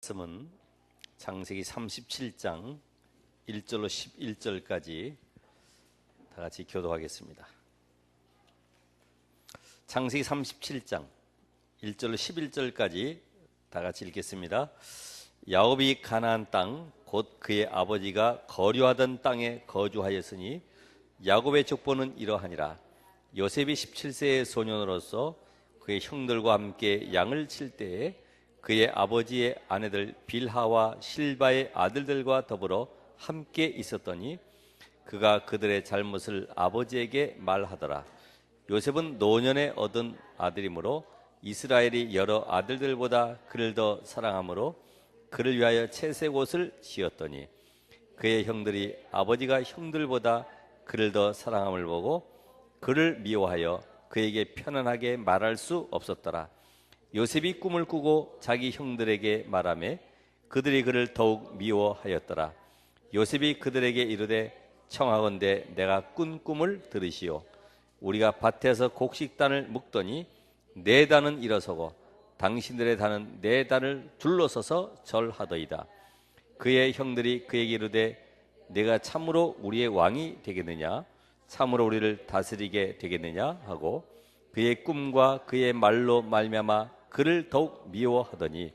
말씀은 창세기 37장 1절로 11절까지 다 같이 교도하겠습니다. 창세기 37장 1절로 11절까지 다 같이 읽겠습니다. 야곱이 가나안 땅 곧 그의 아버지가 거류하던 땅에 거주하였으니 야곱의 족보는 이러하니라. 요셉이 17세의 소년으로서 그의 형들과 함께 양을 칠 때에 그의 아버지의 아내들 빌하와 실바의 아들들과 더불어 함께 있었더니 그가 그들의 잘못을 아버지에게 말하더라. 요셉은 노년에 얻은 아들이므로 이스라엘이 여러 아들들보다 그를 더 사랑하므로 그를 위하여 채색 옷을 지었더니 그의 형들이 아버지가 형들보다 그를 더 사랑함을 보고 그를 미워하여 그에게 편안하게 말할 수 없었더라. 요셉이 꿈을 꾸고 자기 형들에게 말하매 그들이 그를 더욱 미워하였더라. 요셉이 그들에게 이르되 청하건대 내가 꾼 꿈을 들으시오. 우리가 밭에서 곡식단을 묶더니 네 단은 일어서고 당신들의 단은 네 단을 둘러서서 절하더이다. 그의 형들이 그에게 이르되 내가 참으로 우리의 왕이 되겠느냐, 참으로 우리를 다스리게 되겠느냐 하고 그의 꿈과 그의 말로 말미암아 그를 더욱 미워하더니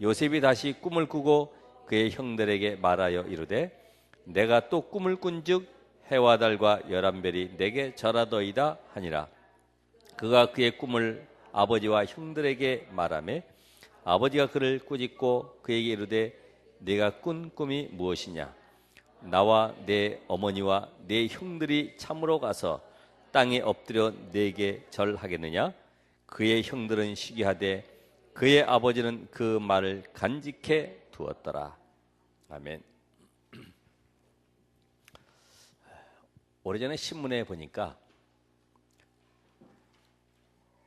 요셉이 다시 꿈을 꾸고 그의 형들에게 말하여 이르되 내가 또 꿈을 꾼즉 해와 달과 11별이 내게 절하더이다 하니라. 그가 그의 꿈을 아버지와 형들에게 말하매 아버지가 그를 꾸짖고 그에게 이르되 네가 꾼 꿈이 무엇이냐? 나와 내 어머니와 내 형들이 참으로 가서 땅에 엎드려 네게 절하겠느냐? 그의 형들은 시기하되 그의 아버지는 그 말을 간직해 두었더라. 아멘. 오래전에 신문에 보니까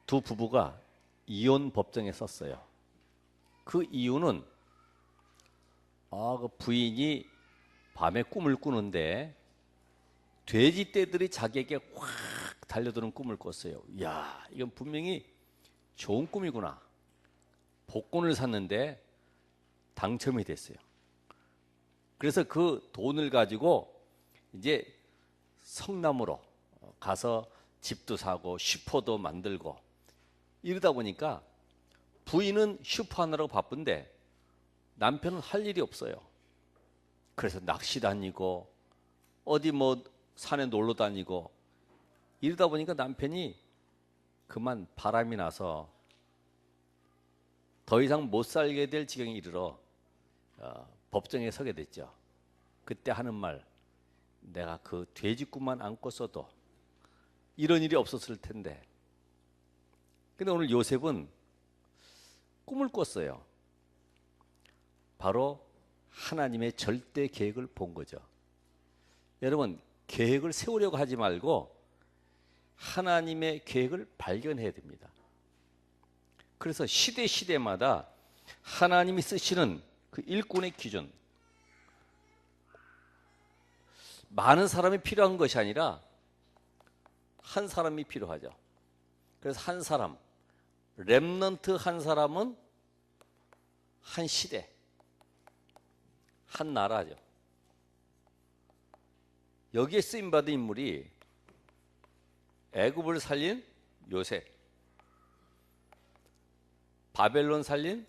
두 부부가 이혼 법정에 썼어요. 그 이유는 그 부인이 밤에 꿈을 꾸는데 돼지떼들이 자기에게 확 달려드는 꿈을 꿨어요. 이야, 이건 분명히 좋은 꿈이구나. 복권을 샀는데 당첨이 됐어요. 그래서 그 돈을 가지고 이제 성남으로 가서 집도 사고 슈퍼도 만들고 이러다 보니까 부인은 슈퍼 하느라고 바쁜데 남편은 할 일이 없어요. 그래서 낚시 다니고 어디 뭐 산에 놀러 다니고 이러다 보니까 남편이 그만 바람이 나서 더 이상 못 살게 될 지경에 이르러 법정에 서게 됐죠. 그때 하는 말, 내가 그 돼지 꿈만 안 꿨어도 이런 일이 없었을 텐데. 근데 오늘 요셉은 꿈을 꿨어요. 바로 하나님의 절대 계획을 본 거죠. 여러분, 계획을 세우려고 하지 말고 하나님의 계획을 발견해야 됩니다. 그래서 시대마다 하나님이 쓰시는 그 일꾼의 기준, 많은 사람이 필요한 것이 아니라 한 사람이 필요하죠. 그래서 한 사람, 렘넌트 한 사람은 한 시대, 한 나라죠. 여기에 쓰임받은 인물이 애굽을 살린 요셉, 바벨론 살린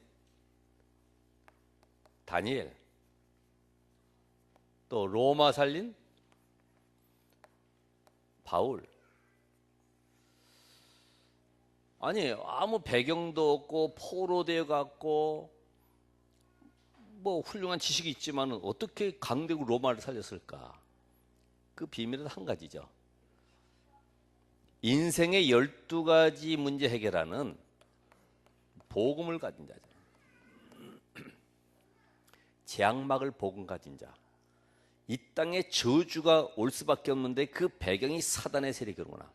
다니엘, 또 로마 살린 바울. 아니, 아무 배경도 없고 포로되어 갔고 뭐 훌륭한 지식이 있지만 어떻게 강대국 로마를 살렸을까? 그 비밀은 한 가지죠. 인생의 12가지 문제 해결하는 복음을 가진 자죠. 재앙막을 복음 가진 자. 이 땅에 저주가 올 수밖에 없는데 그 배경이 사단의 세력이구나.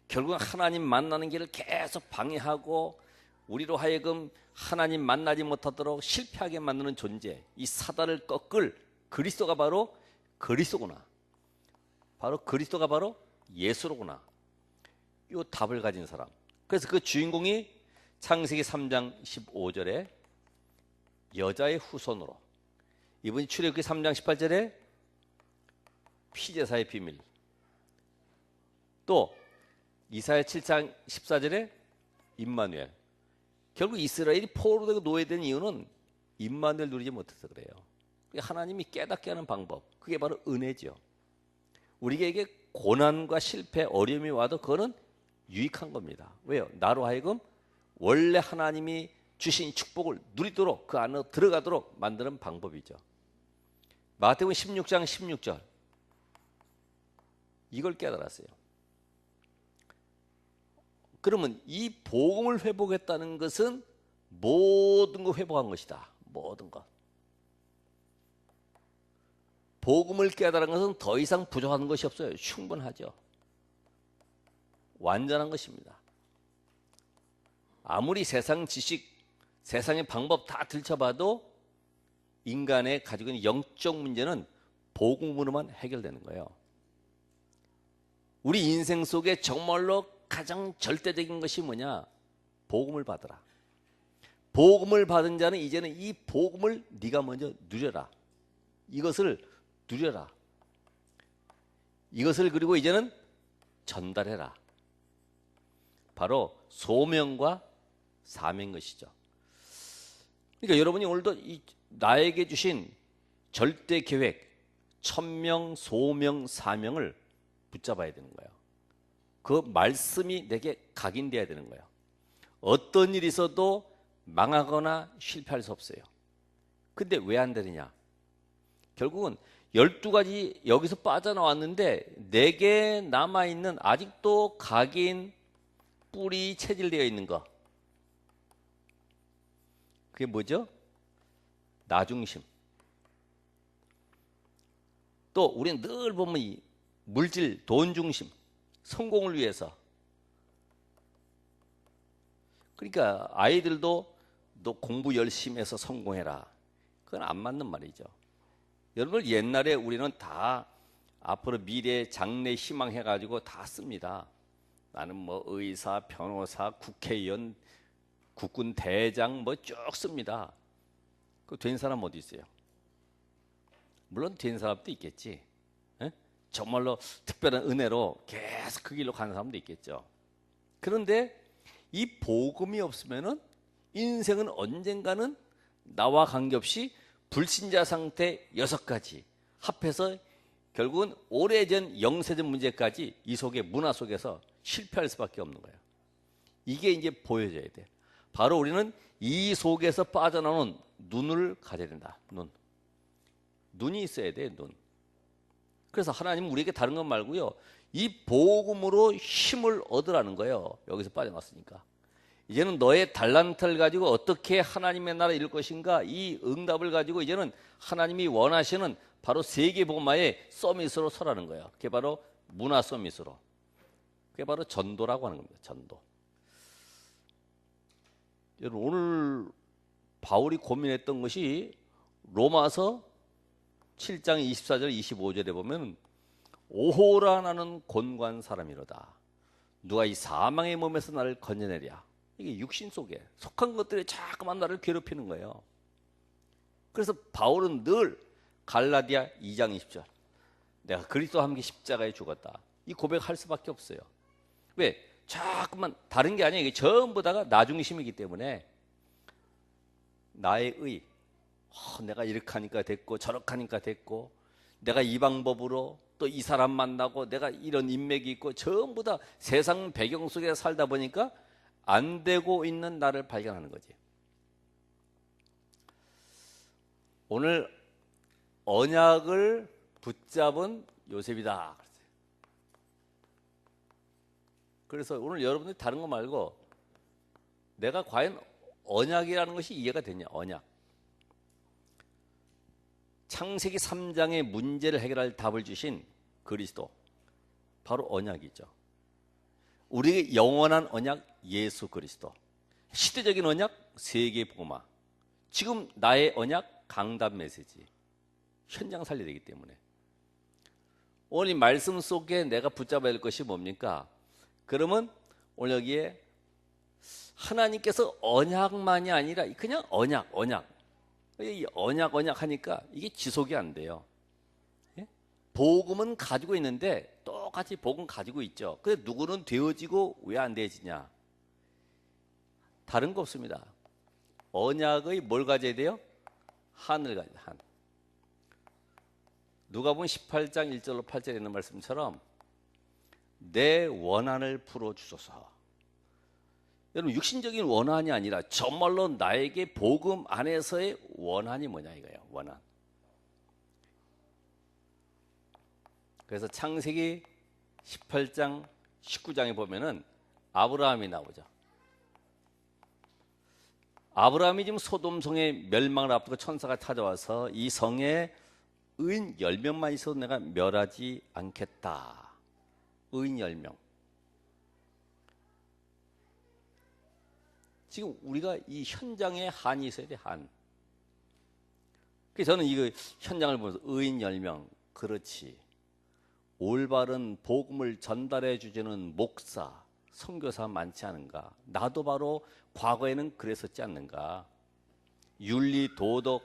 결국은 하나님 만나는 길을 계속 방해하고 우리로 하여금 하나님 만나지 못하도록 실패하게 만드는 존재, 이 사단을 꺾을 그리스도가 바로 그리스도구나. 바로 그리스도가 바로 예수로구나. 이 답을 가진 사람. 그래서 그 주인공이 창세기 3장 15절에 여자의 후손으로. 이분이 출애굽기 3장 18절에 피제사의 비밀. 또 이사야 7장 14절에 임마누엘. 결국 이스라엘이 포로로 되고 노예된 이유는 임마누엘 누리지 못해서 그래요. 하나님이 깨닫게 하는 방법, 그게 바로 은혜죠. 우리에게 고난과 실패, 어려움이 와도 그거는 유익한 겁니다. 왜요? 나로 하여금 원래 하나님이 주신 축복을 누리도록 그 안으로 들어가도록 만드는 방법이죠. 마태복음 16장 16절 이걸 깨달았어요. 그러면 이 복음을 회복했다는 것은 모든 걸 회복한 것이다. 모든 것. 복음을 깨달은 것은 더 이상 부족한 것이 없어요. 충분하죠. 완전한 것입니다. 아무리 세상 지식, 세상의 방법 다 들춰봐도 인간의 가지고 있는 영적 문제는 복음으로만 해결되는 거예요. 우리 인생 속에 정말로 가장 절대적인 것이 뭐냐? 복음을 받으라. 복음을 받은 자는 이제는 이 복음을 네가 먼저 누려라. 이것을 누려라. 이것을 그리고 이제는 전달해라. 바로 소명과 사명인 것이죠. 그러니까 여러분이 오늘도 나에게 주신 절대 계획, 천명, 소명, 사명을 붙잡아야 되는 거예요. 그 말씀이 내게 각인돼야 되는 거예요. 어떤 일이 있어도 망하거나 실패할 수 없어요. 근데 왜 안 되느냐? 결국은 12가지 여기서 빠져나왔는데 4개 남아있는 아직도 각인, 뿌리 체질되어 있는 거. 그게 뭐죠? 나중심. 또 우리는 늘 보면 이 물질, 돈 중심, 성공을 위해서. 그러니까 아이들도 너 공부 열심히 해서 성공해라. 그건 안 맞는 말이죠. 여러분 옛날에 우리는 다 앞으로 미래 장래 희망해가지고 다 씁니다. 나는 뭐 의사, 변호사, 국회의원, 국군 대장 뭐 쭉 씁니다. 그 된 사람 어디 있어요? 물론 된 사람도 있겠지. 에? 정말로 특별한 은혜로 계속 그 길로 가는 사람도 있겠죠. 그런데 이 복음이 없으면은 인생은 언젠가는 나와 관계없이 불신자 상태 6가지 합해서 결국은 오래전 영세전 문제까지 이 속에 문화 속에서 실패할 수밖에 없는 거예요. 이게 이제 보여져야 돼. 바로 우리는 이 속에서 빠져나오는 눈을 가져야 된다. 눈이 있어야 돼. 눈. 그래서 하나님은 우리에게 다른 것 말고요. 이 복음으로 힘을 얻으라는 거예요. 여기서 빠져나왔으니까. 이제는 너의 달란트를 가지고 어떻게 하나님의 나라를 이룰 것인가, 이 응답을 가지고 이제는 하나님이 원하시는 바로 세계복음화의 서밋으로 서라는 거예요. 그게 바로 문화 서밋으로. 그게 바로 전도라고 하는 겁니다. 전도. 여러분 오늘 바울이 고민했던 것이 로마서 7장 24절 25절에 보면 오호라 나는 곤고한 사람이로다. 누가 이 사망의 몸에서 나를 건져내랴. 이게 육신 속에 속한 것들이 자꾸만 나를 괴롭히는 거예요. 그래서 바울은 늘 갈라디아 2장 20절 내가 그리스도와 함께 십자가에 죽었다. 이 고백할 수밖에 없어요. 왜? 자꾸만 다른 게 아니에요. 이게 전부 다가 나중심이기 때문에 나의 의 내가 이렇게 하니까 됐고 저렇게 하니까 됐고 내가 이 방법으로 또 이 사람 만나고 내가 이런 인맥이 있고 전부 다 세상 배경 속에 살다 보니까 안 되고 있는 나를 발견하는 거지. 오늘 언약을 붙잡은 요셉이다. 그래서 오늘 여러분들이 다른 거 말고 내가 과연 언약이라는 것이 이해가 되냐. 언약. 창세기 3장의 문제를 해결할 답을 주신 그리스도. 바로 언약이죠. 우리에게 영원한 언약 예수 그리스도. 시대적인 언약 세계복음화. 지금 나의 언약 강단 메시지. 현장 살려야 되기 때문에. 오늘 이 말씀 속에 내가 붙잡아야 할 것이 뭡니까? 그러면 오늘 여기에 하나님께서 언약만이 아니라 그냥 언약. 이 언약 하니까 이게 지속이 안 돼요. 예? 복음은 가지고 있는데 똑같이 복음 가지고 있죠. 근데 누구는 되어지고 왜 안 되어지냐? 다른 거 없습니다. 언약의 뭘 가져야 돼요? 한을 가져야 돼요. 한. 누가복음 18장 1절로 8절에 있는 말씀처럼 내 원한을 풀어주소서. 여러분 육신적인 원한이 아니라 정말로 나에게 복음 안에서의 원한이 뭐냐 이거예요. 원한. 그래서 창세기 18장 19장에 보면은 아브라함이 나오죠. 아브라함이 지금 소돔 성의 멸망을 앞두고 천사가 찾아와서 이 성에 의인 10명만 있어도 내가 멸하지 않겠다. 의인 10명. 지금 우리가 이 현장에 한이 있어야 돼. 한. 그래서 저는 이거 현장을 보면서 의인 10명. 그렇지. 올바른 복음을 전달해 주지는 목사, 선교사 많지 않은가? 나도 바로 과거에는 그랬었지 않는가? 윤리, 도덕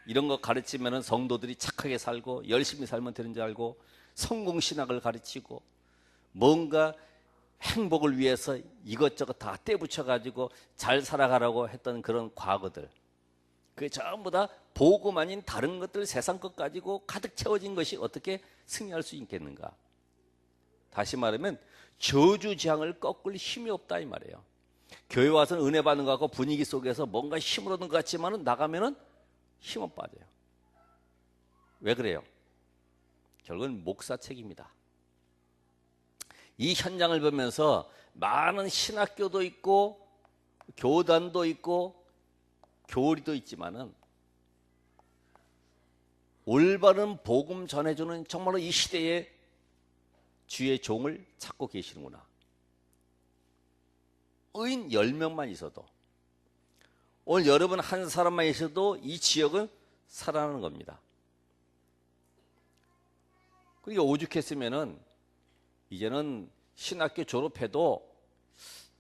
이런 거 가르치면은 성도들이 착하게 살고 열심히 살면 되는 줄 알고 성공 신학을 가르치고 뭔가 행복을 위해서 이것저것 다 떼붙여 가지고 잘 살아가라고 했던 그런 과거들. 그게 전부 다 복음 아닌 다른 것들 세상 것 가지고 가득 채워진 것이 어떻게 승리할 수 있겠는가? 다시 말하면 저주지향을 꺾을 힘이 없다 이 말이에요. 교회 와서는 은혜 받는 것 같고 분위기 속에서 뭔가 힘을 얻는 것 같지만은 나가면은 힘은 빠져요. 왜 그래요? 결국은 목사 책임이다. 이 현장을 보면서 많은 신학교도 있고 교단도 있고 교리도 있지만은 올바른 복음 전해주는 정말로 이 시대에 주의 종을 찾고 계시는구나. 의인 10명만 있어도 오늘 여러분 한 사람만 있어도 이 지역은 살아나는 겁니다. 그리고 오죽했으면은 이제는 신학교 졸업해도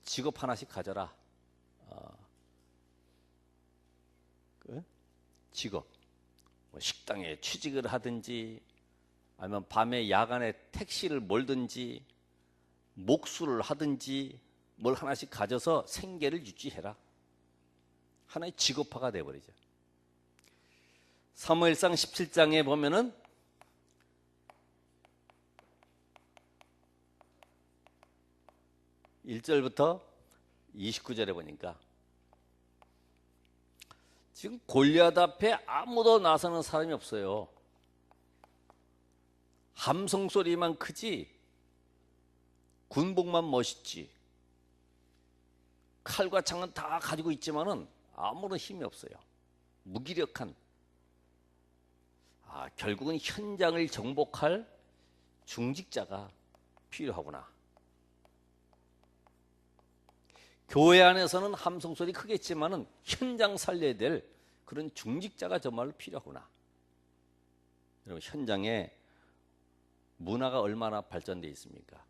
직업 하나씩 가져라. 직업. 뭐 식당에 취직을 하든지 아니면 밤에 야간에 택시를 몰든지 목수를 하든지 뭘 하나씩 가져서 생계를 유지해라. 하나의 직업화가 되어버리죠. 사무엘상 17장에 보면은 (1절부터) 29절에 보니까 지금 골리앗 앞에 아무도 나서는 사람이 없어요. 함성 소리만 크지 군복만 멋있지 칼과 창은 다 가지고 있지만은 아무런 힘이 없어요. 무기력한. 결국은 현장을 정복할 중직자가 필요하구나. 교회 안에서는 함성 소리 크겠지만은 현장 살려야 될 그런 중직자가 정말로 필요하구나. 여러분 현장에 문화가 얼마나 발전되어 있습니까?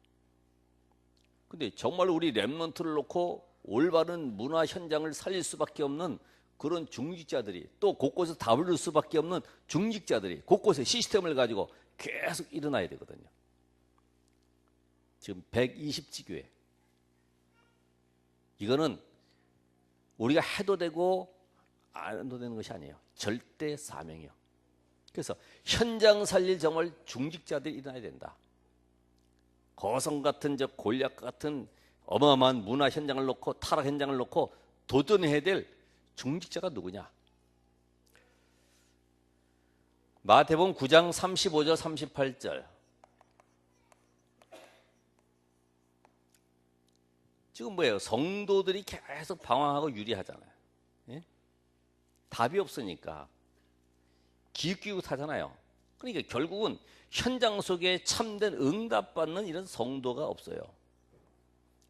근데 정말 우리 랩런트를 놓고 올바른 문화 현장을 살릴 수밖에 없는 그런 중직자들이 또 곳곳에 답을 줄 수밖에 없는 중직자들이 곳곳에 시스템을 가지고 계속 일어나야 되거든요. 지금 120지교회. 이거는 우리가 해도 되고 안 해도 되는 것이 아니에요. 절대 사명이요. 그래서 현장 살릴 정말 중직자들이 일어나야 된다. 거성 같은 저 골리앗 같은 어마어마한 문화 현장을 놓고 타락 현장을 놓고 도전해야 될 중직자가 누구냐? 마태복음 9장 35절 38절. 지금 뭐예요? 성도들이 계속 방황하고 유리하잖아요. 예? 답이 없으니까 기웃기웃하잖아요. 그러니까 결국은 현장 속에 참된 응답받는 이런 성도가 없어요.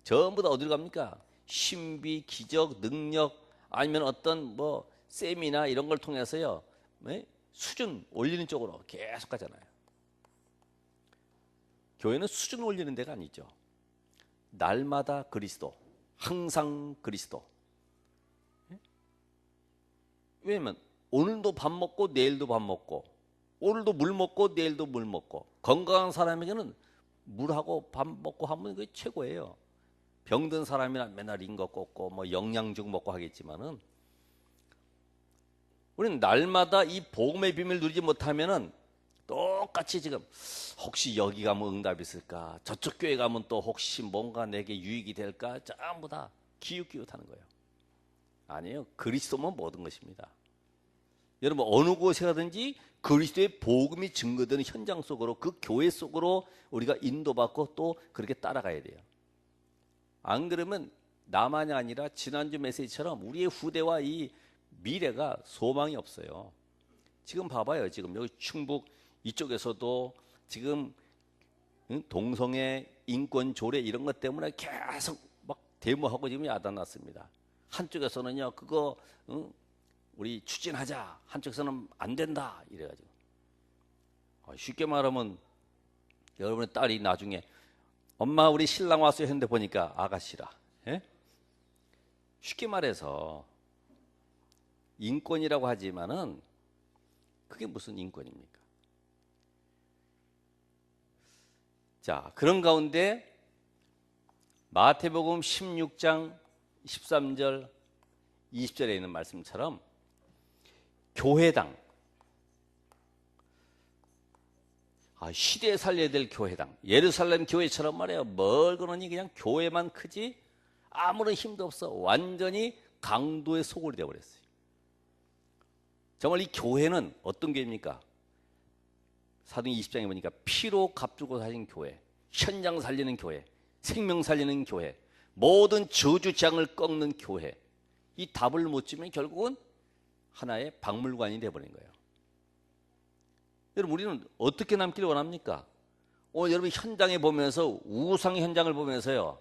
전부 다 어디로 갑니까? 신비, 기적, 능력 아니면 어떤 뭐 세미나 이런 걸 통해서요. 수준 올리는 쪽으로 계속 가잖아요. 교회는 수준 올리는 데가 아니죠. 날마다 그리스도, 항상 그리스도. 왜냐면 오늘도 밥 먹고 내일도 밥 먹고 오늘도 물 먹고 내일도 물 먹고 건강한 사람에게는 물하고 밥 먹고 하면 그게 최고예요. 병든 사람이나 맨날 인거 꽂고 뭐 영양죽 먹고 하겠지만은 우리는 날마다 이 복음의 비밀 누리지 못하면은 똑같이 지금 혹시 여기 가면 응답이 있을까? 저쪽 교회 가면 또 혹시 뭔가 내게 유익이 될까? 전부 다 기웃기웃하는 거예요. 아니에요. 그리스도만 모든 것입니다. 여러분 어느 곳에 가든지 그리스도의 복음이 증거되는 현장 속으로 그 교회 속으로 우리가 인도받고 또 그렇게 따라가야 돼요. 안 그러면 나만이 아니라 지난주 메시지처럼 우리의 후대와 이 미래가 소망이 없어요. 지금 봐봐요. 지금 여기 충북 이쪽에서도 지금 동성애 인권 조례 이런 것 때문에 계속 막 데모하고 지금 야단났습니다. 한쪽에서는요 그거 우리 추진하자, 한쪽에서는 안 된다 이래가지고 쉽게 말하면 여러분의 딸이 나중에 엄마 우리 신랑 왔어요 했는데 보니까 아가씨라. 예? 쉽게 말해서 인권이라고 하지만은 그게 무슨 인권입니까? 자, 그런 가운데 마태복음 16장 13절 20절에 있는 말씀처럼 교회당, 시대에 살려야 될 교회당, 예루살렘 교회처럼 말이에요. 멀거니 그냥 교회만 크지 아무런 힘도 없어. 완전히 강도의 소굴이 되어버렸어요. 정말 이 교회는 어떤 교회입니까? 사도행 20장에 보니까 피로 값주고 사신 교회, 현장 살리는 교회, 생명 살리는 교회, 모든 저주장을 꺾는 교회. 이 답을 못 주면 결국은 하나의 박물관이 되어버린 거예요. 여러분 우리는 어떻게 남기를 원합니까? 오늘 여러분 현장에 보면서 우상 현장을 보면서요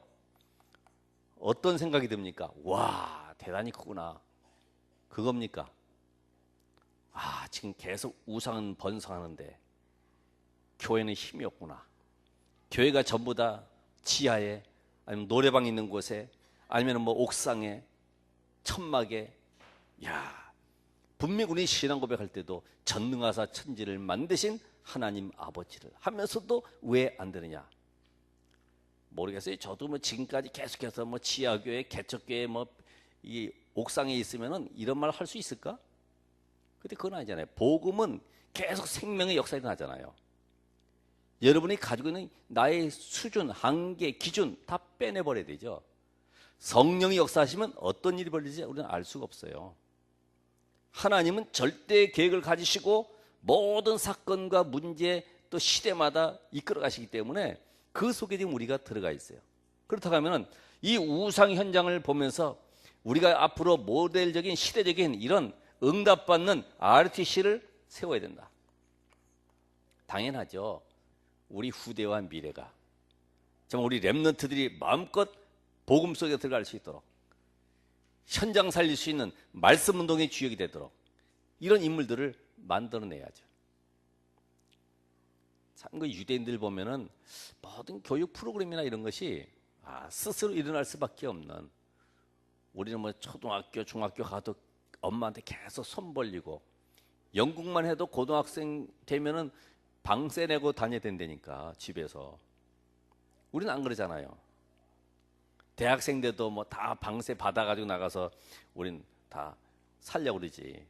어떤 생각이 듭니까? 와 대단히 크구나. 그겁니까? 지금 계속 우상은 번성하는데 교회는 힘이 없구나. 교회가 전부 다 지하에 아니면 노래방 있는 곳에 아니면 뭐 옥상에 천막에 분명히 우리 신앙 고백할 때도 전능하사 천지를 만드신 하나님 아버지를 하면서도 왜 안 되느냐 모르겠어요. 저도 뭐 지금까지 계속해서 뭐 지하교회, 개척교회 뭐 이 옥상에 있으면은 이런 말 할 수 있을까? 근데 그건 아니잖아요. 복음은 계속 생명의 역사가 일어나잖아요. 여러분이 가지고 있는 나의 수준, 한계, 기준 다 빼내버려야 되죠. 성령이 역사하시면 어떤 일이 벌어질지 우리는 알 수가 없어요. 하나님은 절대 계획을 가지시고 모든 사건과 문제 또 시대마다 이끌어 가시기 때문에 그 속에 지금 우리가 들어가 있어요. 그렇다고 하면 이 우상 현장을 보면서 우리가 앞으로 모델적인 시대적인 이런 응답받는 RTC를 세워야 된다. 당연하죠. 우리 후대와 미래가 정말 우리 렘넌트들이 마음껏 복음 속에 들어갈 수 있도록 현장 살릴 수 있는 말씀 운동의 주역이 되도록 이런 인물들을 만들어내야죠. 참그 유대인들 보면은 모든 교육 프로그램이나 이런 것이 스스로 일어날 수밖에 없는, 우리는 뭐 초등학교, 중학교 가도 엄마한테 계속 손 벌리고, 영국만 해도 고등학생 되면은 방세 내고 다녀야 된다니까 집에서. 우리는 안 그러잖아요. 대학생 돼도 뭐 다 방세 받아가지고 나가서 우린 다 살려고 그러지.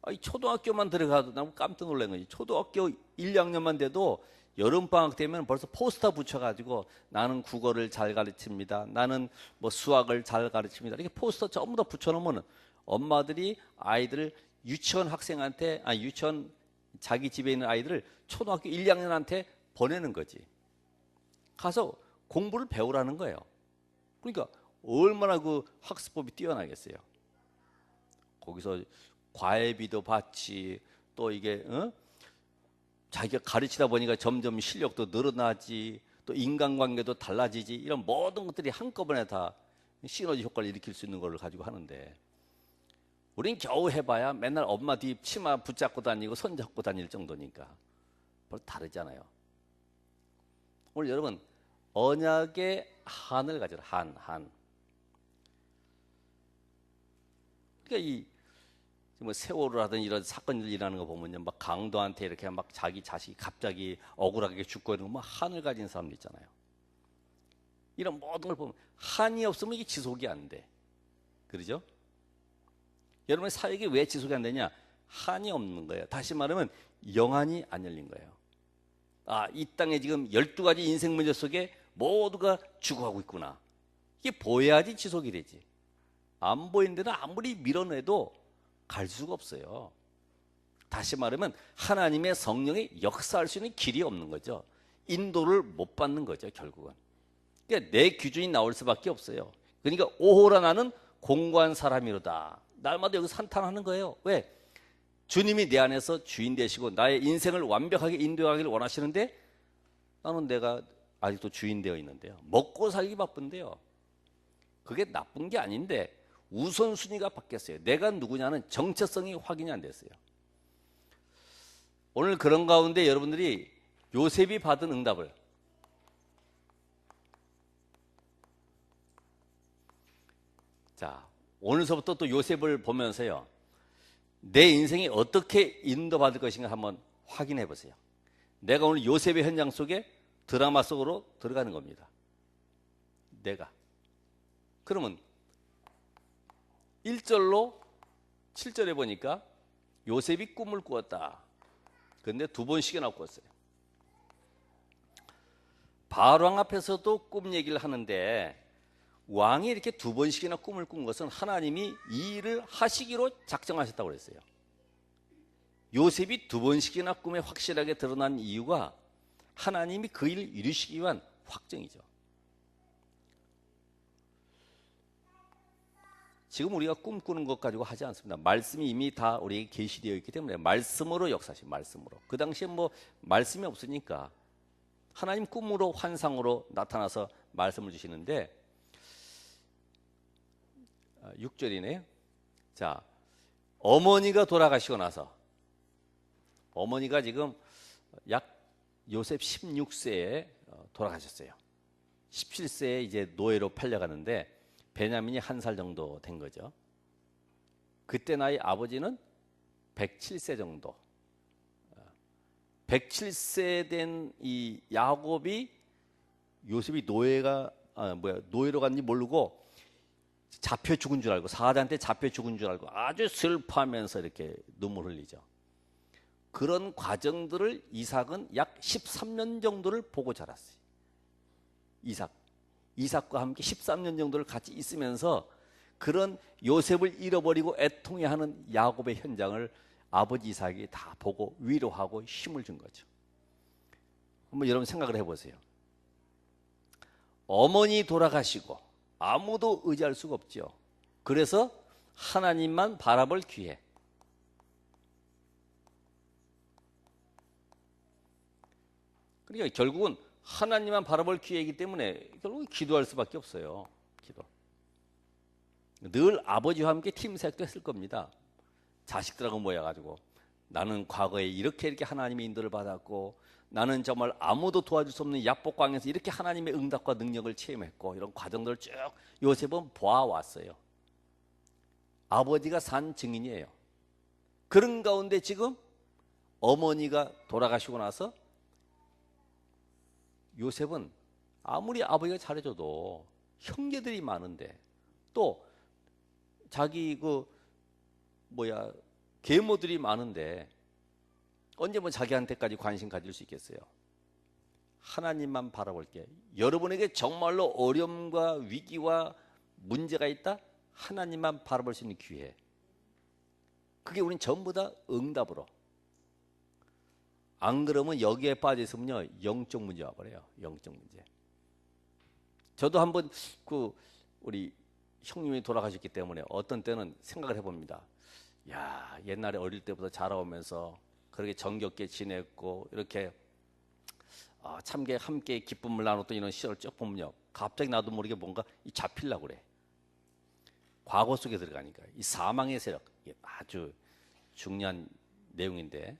아니, 초등학교만 들어가도 난 깜짝 놀란 거지. 초등학교 1, 2학년만 돼도 여름방학 되면 벌써 포스터 붙여가지고 나는 국어를 잘 가르칩니다. 나는 뭐 수학을 잘 가르칩니다. 이렇게 포스터 전부 다 붙여놓으면 엄마들이 아이들을 유치원 학생한테, 유치원 자기 집에 있는 아이들을 초등학교 1, 2학년한테 보내는 거지. 가서 공부를 배우라는 거예요. 그러니까 얼마나 그 학습법이 뛰어나겠어요. 거기서 과외비도 받지, 또 이게 자기가 가르치다 보니까 점점 실력도 늘어나지, 또 인간관계도 달라지지, 이런 모든 것들이 한꺼번에 다 시너지 효과를 일으킬 수 있는 걸 가지고 하는데, 우린 겨우 해봐야 맨날 엄마 뒤 치마 붙잡고 다니고 손잡고 다닐 정도니까 별 다르잖아요. 오늘 여러분 언약의 한을 가져라. 한. 그러니까 이 뭐 세월호라든 이런 사건들 일어나는 거 보면요, 막 강도한테 이렇게 막 자기 자식이 갑자기 억울하게 죽고 이런 거, 막 한을 가진 사람도 있잖아요. 이런 모든 걸 보면 한이 없으면 이게 지속이 안 돼. 그러죠? 여러분의 사역이 왜 지속이 안 되냐? 한이 없는 거예요. 다시 말하면 영안이 안 열린 거예요. 아, 이 땅에 지금 12가지 인생 문제 속에 모두가 죽어가고 있구나. 이게 보여야지 지속이 되지. 안 보이는 데는 아무리 밀어내도 갈 수가 없어요. 다시 말하면 하나님의 성령이 역사할 수 있는 길이 없는 거죠. 인도를 못 받는 거죠, 결국은. 그러니까 내 기준이 나올 수밖에 없어요. 그러니까 오호라 나는 공고한 사람이로다. 날마다 여기서 한탄하는 거예요. 왜? 주님이 내 안에서 주인 되시고 나의 인생을 완벽하게 인도하기를 원하시는데 나는 내가 아직도 주인 되어 있는데요. 먹고 살기 바쁜데요. 그게 나쁜 게 아닌데 우선순위가 바뀌었어요. 내가 누구냐는 정체성이 확인이 안 됐어요. 오늘 그런 가운데 여러분들이 요셉이 받은 응답을, 자, 오늘서부터 또 요셉을 보면서요, 내 인생이 어떻게 인도받을 것인가 한번 확인해 보세요. 내가 오늘 요셉의 현장 속에 드라마 속으로 들어가는 겁니다. 내가. 그러면 1절로 7절에 보니까 요셉이 꿈을 꾸었다. 그런데 두 번씩이나 꿨어요. 바로왕 앞에서도 꿈 얘기를 하는데 왕이 이렇게 두 번씩이나 꿈을 꾼 것은 하나님이 이 일을 하시기로 작정하셨다고 그랬어요. 요셉이 두 번씩이나 꿈에 확실하게 드러난 이유가 하나님이 그 일을 이루시기 위한 확정이죠. 지금 우리가 꿈꾸는 것 가지고 하지 않습니다. 말씀이 이미 다 우리에게 계시되어 있기 때문에 말씀으로 역사하신 말씀으로. 그 당시에 뭐 말씀이 없으니까 하나님 꿈으로 환상으로 나타나서 말씀을 주시는데 6절이네요. 자, 어머니가 돌아가시고 나서 어머니가 지금 약 요셉 16세에 돌아가셨어요. 17세에 이제 노예로 팔려가는데 베냐민이 1살 정도 된 거죠. 그때 나이 아버지는 107세 정도. 107세 된 이 야곱이 요셉이 노예로 갔는지 모르고 잡혀 죽은 줄 알고 사자한테 잡혀 죽은 줄 알고 아주 슬퍼하면서 이렇게 눈물 흘리죠. 그런 과정들을 이삭은 약 13년 정도를 보고 자랐어요. 이삭과 함께 13년 정도를 같이 있으면서 그런 요셉을 잃어버리고 애통해하는 야곱의 현장을 아버지 이삭이 다 보고 위로하고 힘을 준 거죠. 한번 여러분 생각을 해보세요. 어머니 돌아가시고 아무도 의지할 수가 없죠. 그래서 하나님만 바라볼 기회. 그러니까 결국은 하나님만 바라볼 기회이기 때문에 결국 기도할 수밖에 없어요. 기도. 늘 아버지와 함께 팀색도 했을 겁니다. 자식들하고 모여가지고 나는 과거에 이렇게 하나님의 인도를 받았고 나는 정말 아무도 도와줄 수 없는 약복강에서 이렇게 하나님의 응답과 능력을 체험했고 이런 과정들을 쭉 요셉은 보아왔어요. 아버지가 산 증인이에요. 그런 가운데 지금 어머니가 돌아가시고 나서 요셉은 아무리 아버지가 잘해줘도 형제들이 많은데 또 자기 계모들이 많은데 언제 뭐 자기한테까지 관심 가질 수 있겠어요? 하나님만 바라볼게. 여러분에게 정말로 어려움과 위기와 문제가 있다? 하나님만 바라볼 수 있는 기회. 그게 우린 전부 다 응답으로. 안 그러면 여기에 빠져 있으면요 영적 문제 와버려요. 영적 문제. 저도 한번 우리 형님이 돌아가셨기 때문에 어떤 때는 생각을 해봅니다. 야, 옛날에 어릴 때부터 자라오면서 그렇게 정겹게 지냈고 이렇게 참게 함께 기쁨을 나눴던 이런 시절을 쭉 보면요 갑자기 나도 모르게 뭔가 잡히려고 그래. 과거 속에 들어가니까 이 사망의 세력, 이게 아주 중요한 내용인데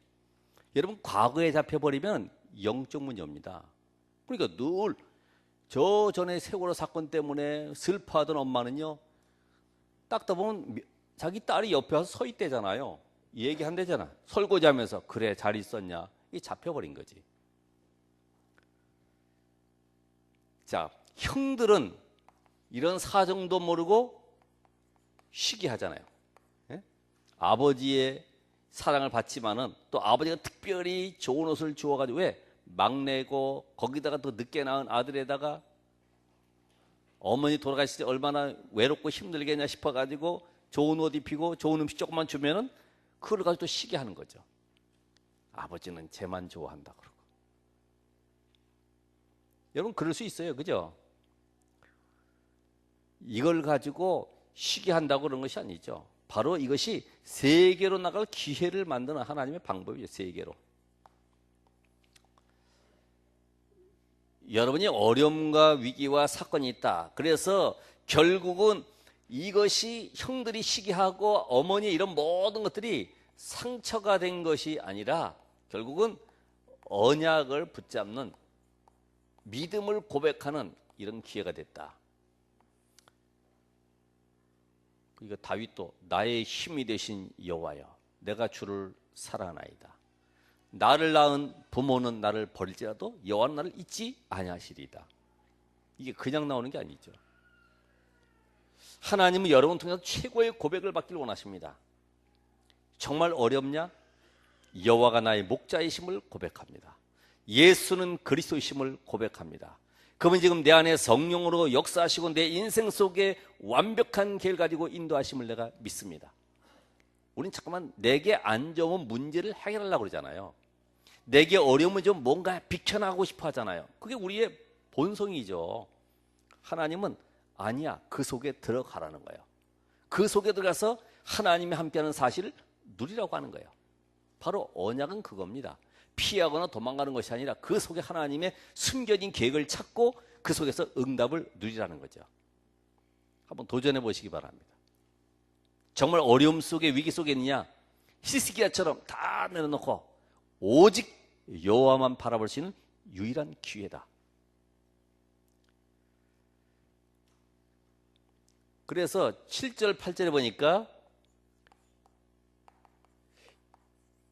여러분 과거에 잡혀버리면 영적 문제입니다. 그러니까 늘 저 전에 세월호 사건 때문에 슬퍼하던 엄마는요 딱 보면 자기 딸이 옆에 와서 서 있대잖아요. 얘기한대잖아. 설거지하면서 그래 잘 있었냐. 이게 잡혀버린 거지. 자, 형들은 이런 사정도 모르고 시기하잖아요. 예? 아버지의 사랑을 받지만은 또 아버지가 특별히 좋은 옷을 주어가지고 왜 막내고 거기다가 또 늦게 낳은 아들에다가 어머니 돌아가실 때 얼마나 외롭고 힘들겠냐 싶어가지고 좋은 옷 입히고 좋은 음식 조금만 주면은 그걸 가지고 또 시기하는 거죠. 아버지는 쟤만 좋아한다 그러고. 여러분 그럴 수 있어요, 그죠? 이걸 가지고 시기한다고 그런 것이 아니죠. 바로 이것이 세계로 나갈 기회를 만드는 하나님의 방법이에요. 세계로. 여러분이 어려움과 위기와 사건이 있다. 그래서 결국은 이것이 형들이 시기하고 어머니 이런 모든 것들이 상처가 된 것이 아니라 결국은 언약을 붙잡는 믿음을 고백하는 이런 기회가 됐다. 그러니까 다윗도 나의 힘이 되신 여호와여 내가 주를 사랑하나이다. 나를 낳은 부모는 나를 버릴지라도 여호와는 나를 잊지 아니하시리이다. 이게 그냥 나오는 게 아니죠. 하나님은 여러분 통해서 최고의 고백을 받기를 원하십니다. 정말 어렵냐? 여호와가 나의 목자이심을 고백합니다. 예수는 그리스도이심을 고백합니다. 그분이 지금 내 안에 성령으로 역사하시고 내 인생 속에 완벽한 길을 가지고 인도하심을 내가 믿습니다. 우린 잠깐만 내게 안 좋은 문제를 해결하려고 그러잖아요. 내게 어려우면 좀 뭔가 비켜나가고 싶어 하잖아요. 그게 우리의 본성이죠. 하나님은 아니야. 그 속에 들어가라는 거예요. 그 속에 들어가서 하나님이 함께하는 사실을 누리라고 하는 거예요. 바로 언약은 그겁니다. 피하거나 도망가는 것이 아니라 그 속에 하나님의 숨겨진 계획을 찾고 그 속에서 응답을 누리라는 거죠. 한번 도전해 보시기 바랍니다. 정말 어려움 속에 위기 속에 있느냐? 히스기야처럼 다 내려놓고 오직 여호와만 바라볼 수 있는 유일한 기회다. 그래서 7절 8절에 보니까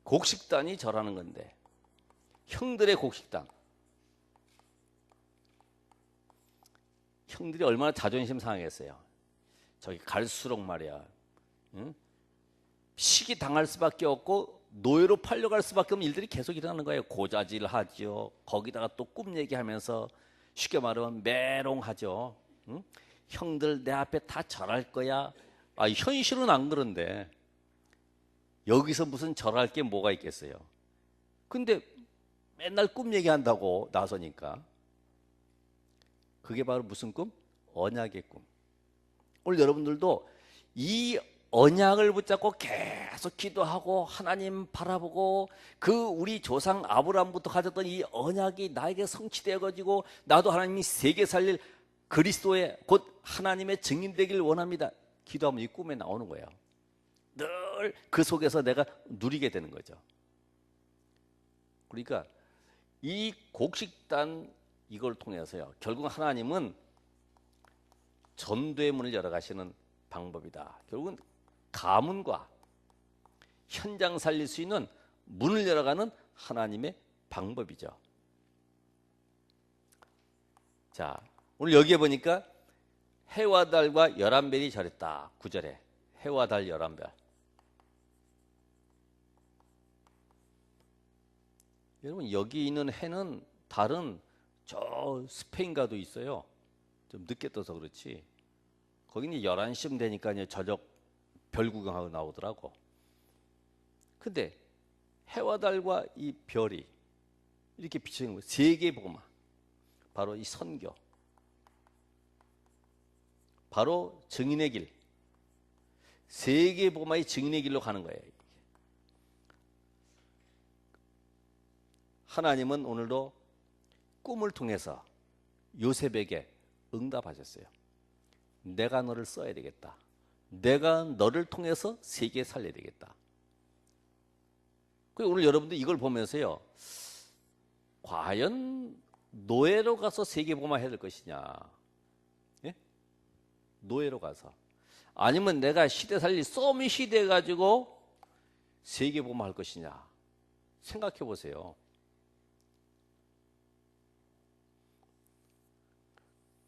곡식단이 절하는 건데 형들의 곡식단. 형들이 얼마나 자존심 상하겠어요. 저기 갈수록 말이야. 응? 시기 당할 수밖에 없고 노예로 팔려갈 수밖에 없는 일들이 계속 일어나는 거예요. 고자질 하죠. 거기다가 또 꿈 얘기하면서 쉽게 말하면 메롱하죠. 응? 형들 내 앞에 다 절할 거야. 아, 현실은 안 그런데 여기서 무슨 절할 게 뭐가 있겠어요. 근데 맨날 꿈 얘기한다고 나서니까 그게 바로 무슨 꿈? 언약의 꿈. 오늘 여러분들도 이 언약을 붙잡고 계속 기도하고 하나님 바라보고 그 우리 조상 아브라함부터 가졌던 이 언약이 나에게 성취되어 가지고 나도 하나님이 세계 살릴 그리스도의 곧 하나님의 증인 되기를 원합니다. 기도하면 이 꿈에 나오는 거예요. 늘 그 속에서 내가 누리게 되는 거죠. 그러니까 이 곡식단 이걸 통해서요. 결국 하나님은 전도의 문을 열어가시는 방법이다. 결국은 가문과 현장 살릴 수 있는 문을 열어가는 하나님의 방법이죠. 자, 오늘 여기에 보니까 해와 달과 11별이 절했다. 9절에 해와 달 11별. 여러분 여기 있는 해는 달은 저 스페인가도 있어요. 좀 늦게 떠서 그렇지. 거기는 11시쯤 되니까 이제 저녁 별 구경하고 나오더라고. 근데 해와 달과 이 별이 이렇게 비치는 거예요. 세계 복음화. 바로 이 선교. 바로 증인의 길. 세계 복음화의 증인의 길로 가는 거예요. 하나님은 오늘도 꿈을 통해서 요셉에게 응답하셨어요. 내가 너를 써야 되겠다. 내가 너를 통해서 세계 살려야 되겠다. 그리고 오늘 여러분들 이걸 보면서요. 과연 노예로 가서 세계 복음화 해야 될 것이냐. 예? 노예로 가서. 아니면 내가 시대 살리 쏘미 시대 가지고 세계복음을 할 것이냐? 생각해 보세요.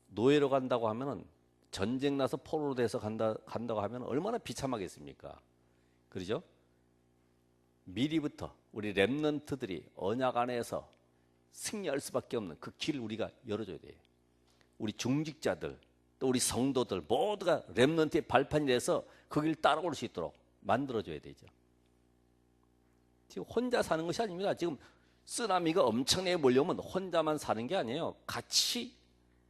노예로 간다고 하면은, 전쟁 나서 포로로 돼서 간다고 하면 얼마나 비참하겠습니까? 그러죠? 미리부터 우리 렘넌트들이 언약 안에서 승리할 수밖에 없는 그 길을 우리가 열어줘야 돼요. 우리 중직자들, 또 우리 성도들 모두가 렘넌트의 발판이 돼서 그 길 따라올 수 있도록 만들어줘야 되죠. 지금 혼자 사는 것이 아닙니다. 지금 쓰나미가 엄청나게 몰려오면 혼자만 사는 게 아니에요. 같이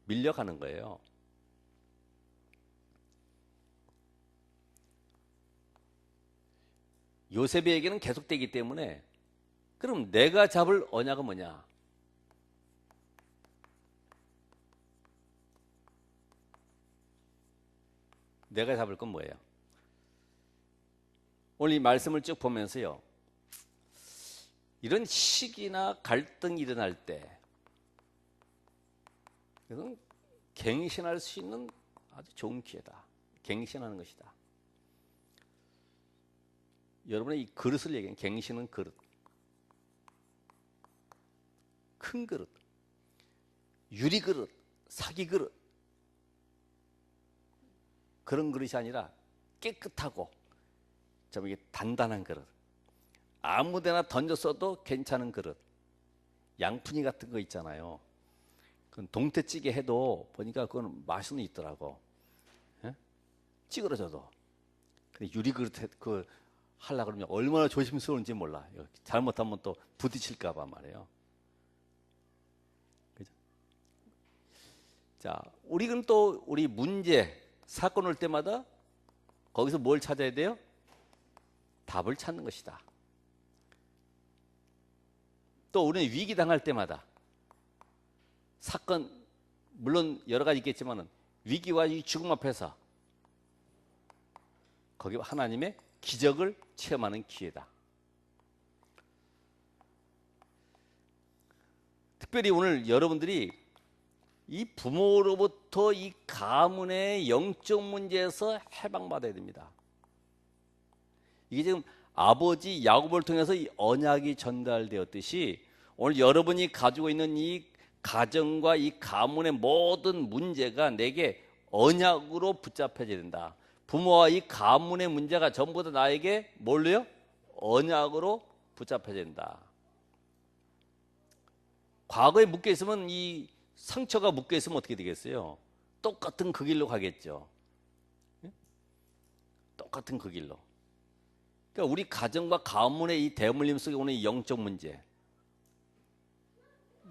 밀려가는 거예요. 요셉에게는 계속되기 때문에, 그럼 내가 잡을 언약은 뭐냐? 내가 잡을 건 뭐예요? 오늘 이 말씀을 쭉 보면서요, 이런 시기나 갈등이 일어날 때 이건 갱신할 수 있는 아주 좋은 기회다. 갱신하는 것이다. 여러분의 이 그릇을 얘기하는, 갱신은 그릇, 큰 그릇, 유리 그릇, 사기 그릇, 그런 그릇이 아니라 깨끗하고 좀 이게 단단한 그릇, 아무데나 던졌어도 괜찮은 그릇, 양푼이 같은 거 있잖아요. 그건 동태찌개 해도 보니까 그건 맛은 있더라고. 예? 찌그러져도. 근데 유리 그릇 그 하려고 그러면 얼마나 조심스러운지 몰라. 잘못하면 또 부딪힐까 봐 말이에요. 그죠? 자, 우리는 또 우리 문제, 사건 올 때마다 거기서 뭘 찾아야 돼요? 답을 찾는 것이다. 또 우리는 위기 당할 때마다, 사건 물론 여러 가지 있겠지만은 위기와 이 죽음 앞에서 거기 하나님의 기적을 체험하는 기회다. 특별히 오늘 여러분들이 이 부모로부터 이 가문의 영적 문제에서 해방받아야 됩니다. 이게 지금 아버지 야곱을 통해서 이 언약이 전달되었듯이, 오늘 여러분이 가지고 있는 이 가정과 이 가문의 모든 문제가 내게 언약으로 붙잡혀져야 된다. 부모와 이 가문의 문제가 전부 다 나에게 뭘로요? 언약으로 붙잡혀져야 된다. 과거에 묶여 있으면, 이 상처가 묶여 있으면 어떻게 되겠어요? 똑같은 그 길로 가겠죠. 똑같은 그 길로. 그러니까 우리 가정과 가문의 이 대물림 속에 오는 이 영적 문제,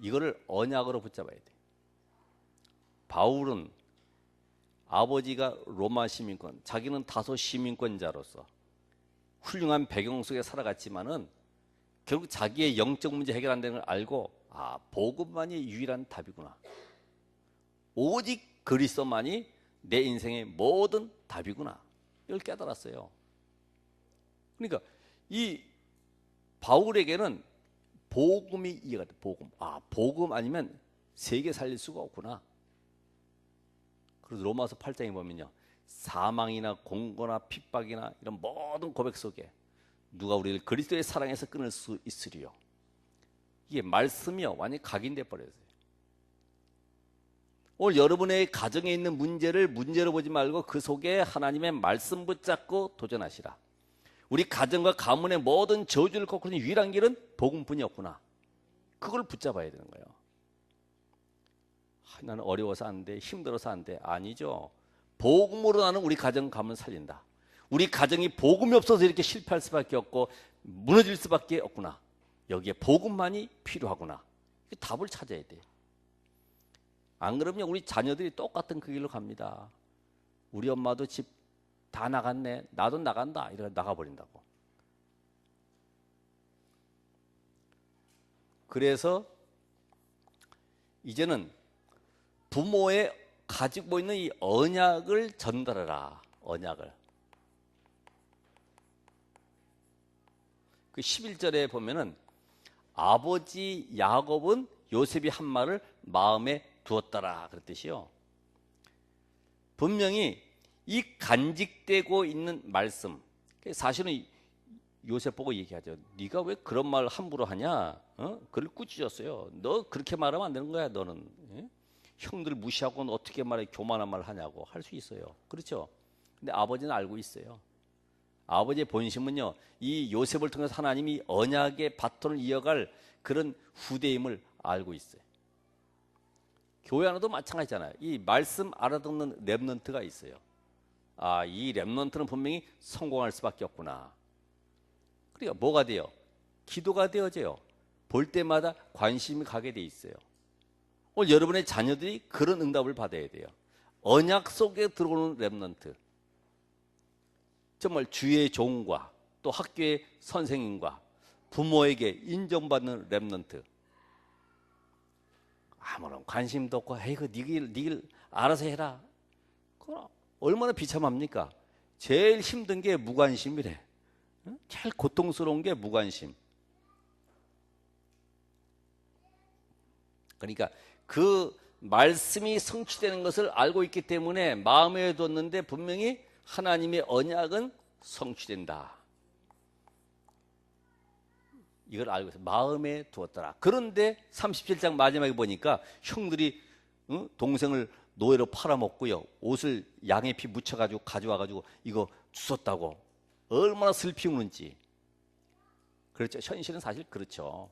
이거를 언약으로 붙잡아야 돼. 바울은 아버지가 로마 시민권, 자기는 다소 시민권자로서 훌륭한 배경 속에 살아갔지만은 결국 자기의 영적 문제 해결 안 되는 걸 알고, 아, 복음만이 유일한 답이구나. 오직 그리스도만이 내 인생의 모든 답이구나. 이걸 깨달았어요. 그러니까 이 바울에게는 복음이 이해가 돼. 복음. 아, 복음 아니면 세계 살릴 수가 없구나. 그래서 로마서 8장에 보면요, 사망이나 공고나 핍박이나 이런 모든 고백 속에 누가 우리를 그리스도의 사랑에서 끊을 수 있으리요. 이게 말씀이요, 완전히 각인돼 버렸어요. 오늘 여러분의 가정에 있는 문제를 문제로 보지 말고 그 속에 하나님의 말씀 붙잡고 도전하시라. 우리 가정과 가문의 모든 저주를 꺾는 유일한 길은 복음뿐이 없구나. 그걸 붙잡아야 되는 거예요. 나는 어려워서 안 돼, 힘들어서 안 돼. 아니죠. 복음으로 나는 우리 가정 가문 살린다. 우리 가정이 복음이 없어서 이렇게 실패할 수밖에 없고 무너질 수밖에 없구나. 여기에 복음만이 필요하구나. 답을 찾아야 돼. 안 그러면 우리 자녀들이 똑같은 그 길로 갑니다. 우리 엄마도 집 다 나갔네, 나도 나간다, 이렇게 나가버린다고. 그래서 이제는 부모의 가지고 있는 이 언약을 전달하라. 언약을. 그 11절에 보면은 아버지 야곱은 요셉이 한 말을 마음에 두었더라, 그랬듯이요. 분명히 이 간직되고 있는 말씀, 사실은 요셉 보고 얘기하죠. 네가 왜 그런 말 함부로 하냐? 그를 꾸짖었어요. 너 그렇게 말하면 안 되는 거야, 너는. 예? 형들 무시하고는 어떻게 말해 교만한 말 하냐고 할 수 있어요. 그렇죠? 근데 아버지는 알고 있어요. 아버지의 본심은요, 이 요셉을 통해서 하나님이 언약의 바톤을 이어갈 그런 후대임을 알고 있어요. 교회 안에도 마찬가지잖아요. 이 말씀 알아듣는 렘넌트가 있어요. 아, 이 렘넌트는 분명히 성공할 수밖에 없구나. 그러니까 뭐가 돼요? 기도가 되어져요. 볼 때마다 관심이 가게 돼 있어요. 오늘 여러분의 자녀들이 그런 응답을 받아야 돼요. 언약 속에 들어오는 렘넌트. 정말 주의 종과 또 학교의 선생님과 부모에게 인정받는 렘넌트. 아무런 관심도 없고 에이 그 네 길 알아서 해라. 그럼 얼마나 비참합니까? 제일 힘든 게 무관심이래. 제일 고통스러운 게 무관심. 그러니까 그 말씀이 성취되는 것을 알고 있기 때문에 마음에 뒀는데 분명히 하나님의 언약은 성취된다. 이걸 알고 있어요. 마음에 두었더라. 그런데 37장 마지막에 보니까 형들이 동생을 노예로 팔아먹고요. 옷을 양의 피 묻혀가지고 가져와가지고 이거 주웠다고. 얼마나 슬피 우는지. 그렇죠. 현실은 사실 그렇죠.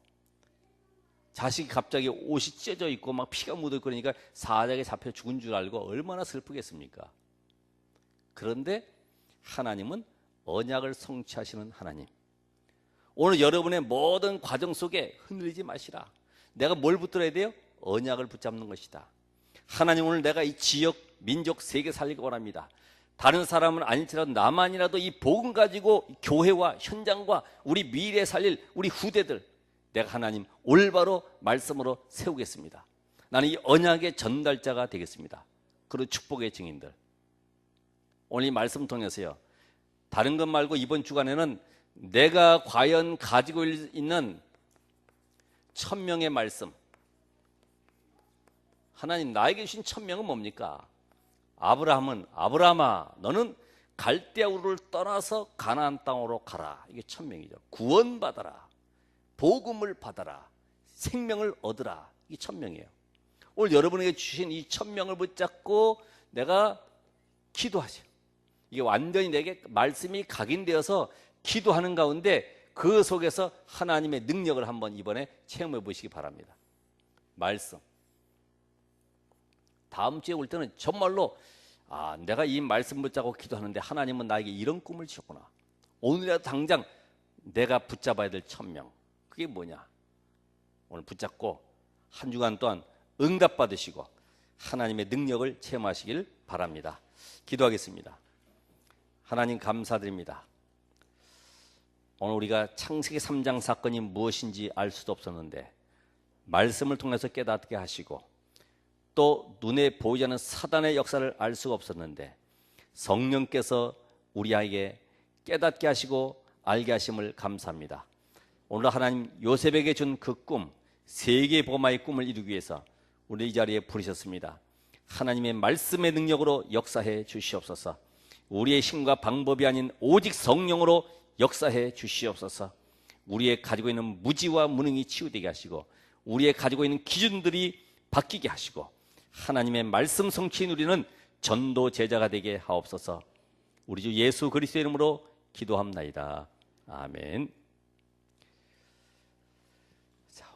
자식이 갑자기 옷이 찢어져 있고 막 피가 묻어 있고 그러니까 사자에게 잡혀 죽은 줄 알고 얼마나 슬프겠습니까? 그런데 하나님은 언약을 성취하시는 하나님. 오늘 여러분의 모든 과정 속에 흔들리지 마시라. 내가 뭘 붙들어야 돼요? 언약을 붙잡는 것이다. 하나님 오늘 내가 이 지역, 민족, 세계 살리기 원합니다. 다른 사람은 아닐지라도 나만이라도 이 복음 가지고 교회와 현장과 우리 미래 살릴 우리 후대들 내가 하나님 올바로 말씀으로 세우겠습니다. 나는 이 언약의 전달자가 되겠습니다. 그리고 축복의 증인들. 오늘 이 말씀 통해서요. 다른 것 말고 이번 주간에는 내가 과연 가지고 있는 1000명의 말씀. 하나님 나에게 주신 1000명은 뭡니까? 아브라함은 아브라함아 너는 갈대아 우르를 떠나서 가나안 땅으로 가라. 이게 1000명이죠. 구원받아라. 복음을 받아라. 생명을 얻으라. 이게 1000명이에요. 오늘 여러분에게 주신 이 1000명을 붙잡고 내가 기도하세요. 이게 완전히 내게 말씀이 각인되어서 기도하는 가운데 그 속에서 하나님의 능력을 한번 이번에 체험해 보시기 바랍니다. 말씀. 다음 주에 올 때는 정말로 내가 이 말씀 붙잡고 기도하는데 하나님은 나에게 이런 꿈을 주셨구나. 오늘이라도 당장 내가 붙잡아야 될 1000명. 그게 뭐냐? 오늘 붙잡고 한 주간 동안 응답 받으시고 하나님의 능력을 체험하시길 바랍니다. 기도하겠습니다. 하나님 감사드립니다. 오늘 우리가 창세기 3장 사건이 무엇인지 알 수도 없었는데 말씀을 통해서 깨닫게 하시고 또 눈에 보이지 않는 사단의 역사를 알 수가 없었는데 성령께서 우리에게 깨닫게 하시고 알게 하심을 감사합니다. 오늘 하나님 요셉에게 준 그 꿈, 세계 복음화의 꿈을 이루기 위해서 우리 이 자리에 부르셨습니다. 하나님의 말씀의 능력으로 역사해 주시옵소서. 우리의 힘과 방법이 아닌 오직 성령으로 역사해 주시옵소서. 우리의 가지고 있는 무지와 무능이 치유되게 하시고 우리의 가지고 있는 기준들이 바뀌게 하시고 하나님의 말씀 성취 누리는 전도 제자가 되게 하옵소서. 우리 주 예수 그리스도의 이름으로 기도합나이다. 아멘.